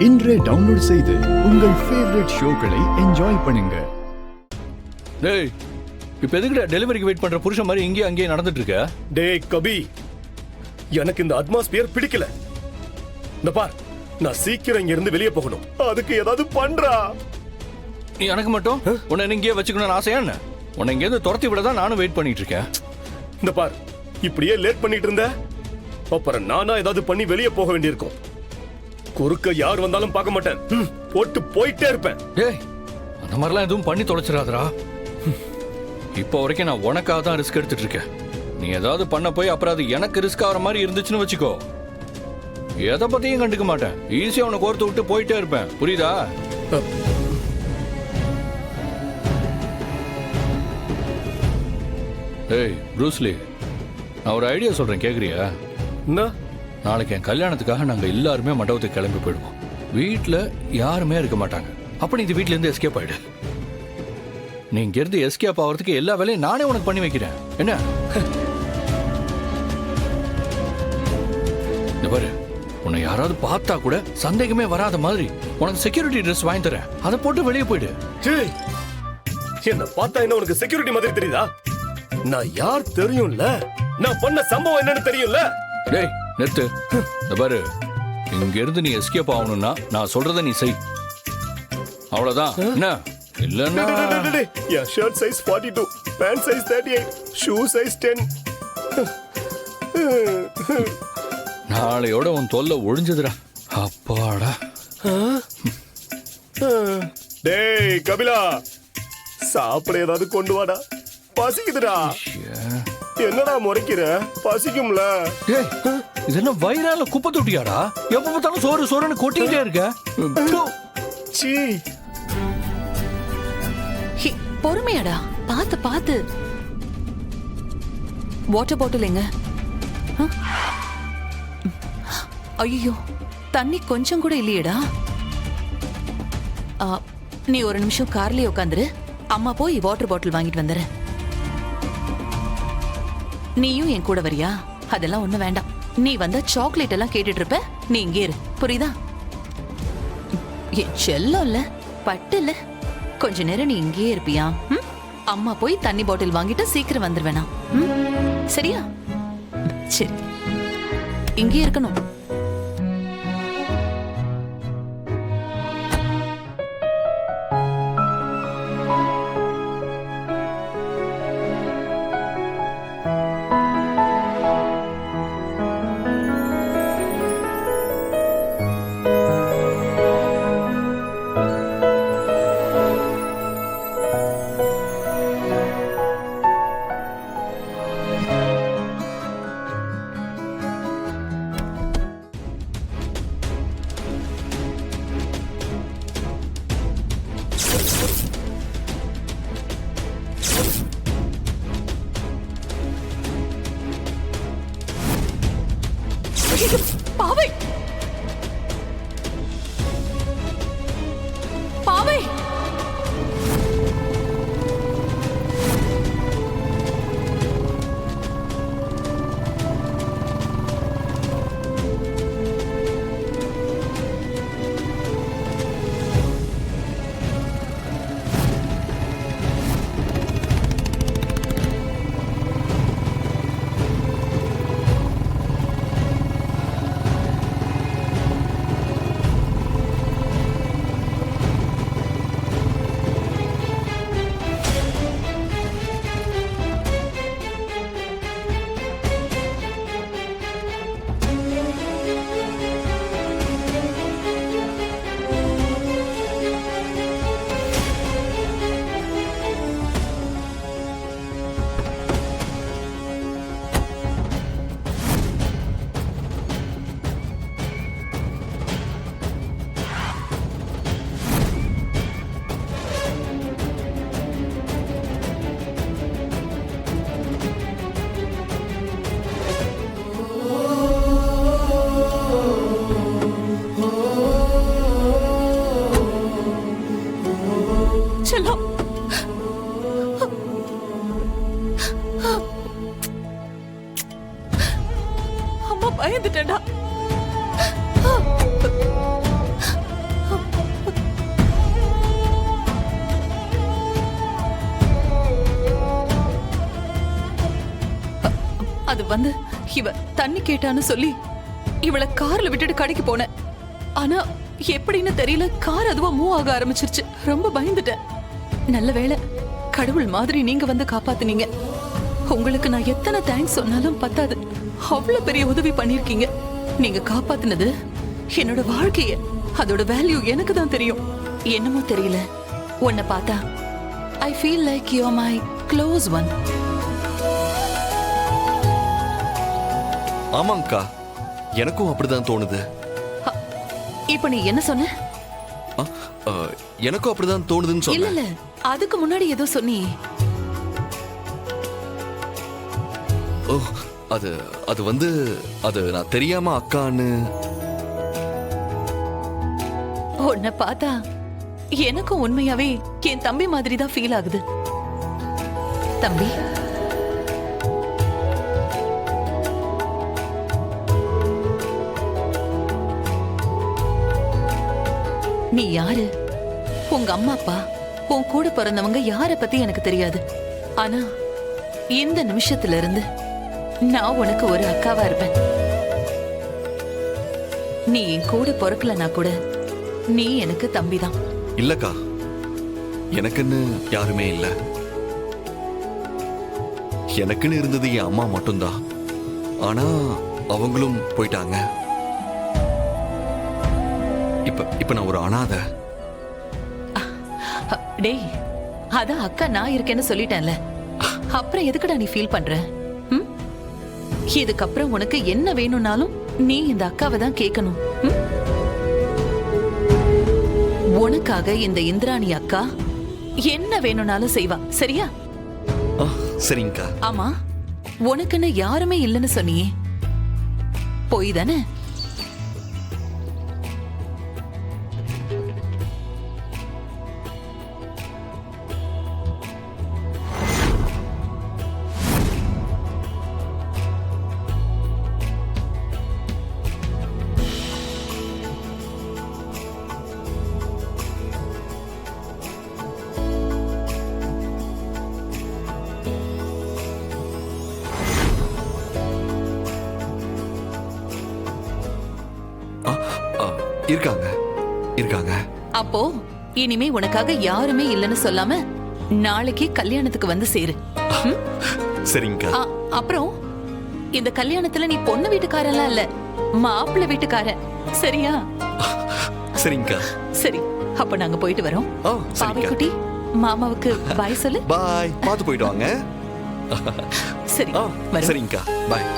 இன்றே டவுன்லோட் செய்து உங்கள் ஃபேவரட் ஷோக்களை என்ஜாய் பண்ணுங்க. டேய், இப்ப எதுக்குடா டெலிவரிக்கு வெயிட் பண்ற புருஷன் மாதிரி இங்கே அங்கேயே நடந்துட்டு இருக்க? டேய் கபி, எனக்கு இந்த அட்மாஸ்பியர் பிடிக்கல. இந்த பார், நான் சீக்கிரம் இங்க இருந்து வெளியே போகணும். அதுக்கு ஏதாவது பண்றா. நீ எனக்கு மட்டும் உன்னை இங்கேயே வச்சுக்கணும்னு ஆசையா என்ன? உன்னை இங்கேருந்து துரத்தி விட தான் நானும் வெயிட் பண்ணிட்டு இருக்கேன். இந்த பார், இப்படியே லேட் பண்ணிட்டு இருந்த அப்புறம் நானா ஏதாவது பண்ணி வெளியே போக வேண்டியிருக்கும். குறுக்க யார் வந்தாலும் பார்க்க மாட்டேன், போட்டு போயிட்டே இருப்பேன். டேய், அந்த மாதிரிலாம் எதுவும் பண்ணி தொலைச்சிடாதடா. இப்போ வரைக்கும் நான் உனக்காக தான் ரிஸ்க் எடுத்துட்டு இருக்கேன். நீ ஏதாவது பண்ண போய் அப்புறம் அது எனக்கு ரிஸ்க் ஆகிற மாதிரி இருந்துச்சுன்னு வச்சுக்கோ, எதை பத்தியும் கண்டுக்க மாட்டேன். ஈஸியா உனக்கு கோர்த்து விட்டு போயிட்டே இருப்பேன். புரியுதா? ஏய் ப்ரூஸ்லி, நான் ஒரு ஐடியா சொல்றேன், கேக்குறியா? என்ன? நாளைக்கு என் கல்யாணத்துக்காக நாங்க எல்லாருமே மண்டபத்துக்கு கிளம்பி போயிடுவோம். வீட்டுல யாருமே இருக்க மாட்டாங்க. அப்ப நீ இந்த வீட்ல இருந்து எஸ்கேப் ஆயிடு. நீ இங்க இருந்து எஸ்கேப் ஆகிறதுக்கு எல்லா வேலையும் நானே உனக்கு பண்ணி வைக்கிறேன். என்ன? இந்த பாரு, உன்னை யாராவது பார்த்தா கூட சந்தேகமே வராத மாதிரி உனக்கு செக்யூரிட்டி ட்ரெஸ் வாங்கி தரேன். அதை போட்டு வெளியே போயிடு. என்ன பார்த்தா என்ன உனக்கு செக்யூரிட்டி மாதிரி தெரியுதா? நான் யார் தெரியும்ல, நான் பண்ண சம்பவம் என்னன்னு தெரியும்ல. டேய் நிறுத்து. இந்த பாரு, இங்க இருந்து நீ எஸ்கேப் ஆகணும்னா நான் சொல்றத நீ செய். அவ்வளவுதான். என்ன? இல்லன்னா என் shirt size 42, pant size 38, shoe size 10. நாளையோட உன் தொல்லை ஒழிஞ்சதுடா. அப்பாடா. டேய் கபிலா, சாப்பிட ஏதாவது கொண்டு வாடா, பசிக்குதுடா. என்னடா முறைக்கிற? பசிக்கும்ல. டேய், இது என்ன வயிறால குப்பை தொட்டியாடா? எப்ப பார்த்தாலும் சோறு சோறுன்னு கொட்டிக்கிட்டே இருக்க. சீ, பொறுமையாடா, பாத்து பாத்து. வாட்டர் பாட்டில் எங்க? ஐயோ, தண்ணி கொஞ்சம் கூட இல்லையேடா. நீ ஒரு நிமிஷம் கார்லயே உட்காந்துரு, அம்மா போய் வாட்டர் பாட்டில் வாங்கிட்டு வந்துரு. நீயும் என் கூட வரியா? அதெல்லாம் ஒண்ணு வேண்டாம். நீ வந்தா சாக்லேட் எல்லாம் கேட்டுட்டு இருப்ப. நீ இங்கே இரு, புரியுதா? என் செல்லம் இல்ல, பட்டு இல்ல, கொஞ்ச நேரம் நீ இங்கேயே இருப்பியா? அம்மா போய் தண்ணி பாட்டில் வாங்கிட்டு சீக்கிரம் வந்துருவேனா? சரியா? சரி, இங்கே இருக்கணும். வந்து இவ தண்ணி கேட்டான்னு சொல்லி இவளை கார்ல விட்டுட்டு கடைக்கு போனேன். ஆனா எப்படின்னு தெரியல, கார் அதுவா மூவ் ஆக ஆரம்பிச்சிருச்சு. ரொம்ப பயந்துட்டேன். நல்ல வேளை, கடவுள் மாதிரி நீங்க வந்து காப்பாத்துனீங்க. உங்களுக்கு நான் எத்தனை தேங்க்ஸ் சொன்னாலும் பத்தாது. அவ்வளவு பெரிய உதவி பண்ணிருக்கீங்க. நீங்க காப்பாத்துனது என்னோட வாழ்க்கைய, அதோட வேல்யூ எனக்கு தான் தெரியும். என்னமோ தெரியல, உன்னை பார்த்தா I feel like you're my close one. ஆமாங்கக்கா, எனக்கும் அப்படிதான் தோணுது. இப்ப நீ என்ன சொன்ன? ஆ, ஆ, எனக்கும் அப்படிதான் தோணுதுன்னு இல்ல சொன்னேன். இல்ல, அதுக்கு முன்னாடி ஏதோ சொன்னியே. ஓ, அது வந்து அது நான் தெரியாம அக்கான்னு. உன்னை பார்த்தா எனக்கும் உண்மையாவே என் தம்பி மாதிரி தான் ஃபீல் ஆகுது. தம்பி, நீ யாரு? உங்க அம்மா அப்பா, உன் கூட பிறந்தவங்க யார பத்தி எனக்கு தெரியாது. ஆனா இந்த நிமிஷத்துல இருந்து நான் உனக்கு ஒரு அக்காவா இருப்பேன். நீ என் கூட பிறக்கலனா கூட நீ எனக்கு தம்பிதான். இல்லக்கா, எனக்குன்னு யாருமே இல்ல. எனக்குன்னு இருந்தது என் அம்மா மட்டும்தான். ஆனா அவங்களும் போயிட்டாங்க. இப்ப நான் ஒரு அனாதை. டேய், அதான் அக்கா நான் இருக்கேன்னு சொல்லிட்டேன்ல, அப்புறம் எதுக்குடா நீ ஃபீல் பண்ற? ம்? இதுக்கப்புறம் உனக்கு என்ன வேணும்னாலும் நீ இந்த அக்காவை தான் கேட்கணும். ம்? உனக்காக இந்த இந்திராணி அக்கா என்ன வேணும்னாலும் செய்வா, சரியா? ஆ, சரிங்கக்கா. ஆமா, உனக்குன்னு யாருமே இல்லைன்னு சொன்னியே, போய் தானே? இருக்காங்க. அப்போ இனிமே உனக்காக யாருமே இல்லைன்னு சொல்லாம நாளைக்கு கல்யாணத்துக்கு வந்து சேரு. ம்? சரிங்கக்கா. அப்புறம் இந்த கல்யாணத்துல நீ பொண்ணு வீட்டுக்காரன்லாம் இல்ல, மாப்பிள்ளை வீட்டுக்காரன், சரியா? சரிங்கக்கா. சரி, அப்ப நாங்க போயிட்டு வரோம். ஆ, சரிங்கக்கா. குட்டி, மாமாவுக்கு பாய் சொல்லு. பாய். பார்த்து போயிட்டு வாங்க. சரி, ஆ, வரோம். சரிங்கக்கா. பாய்.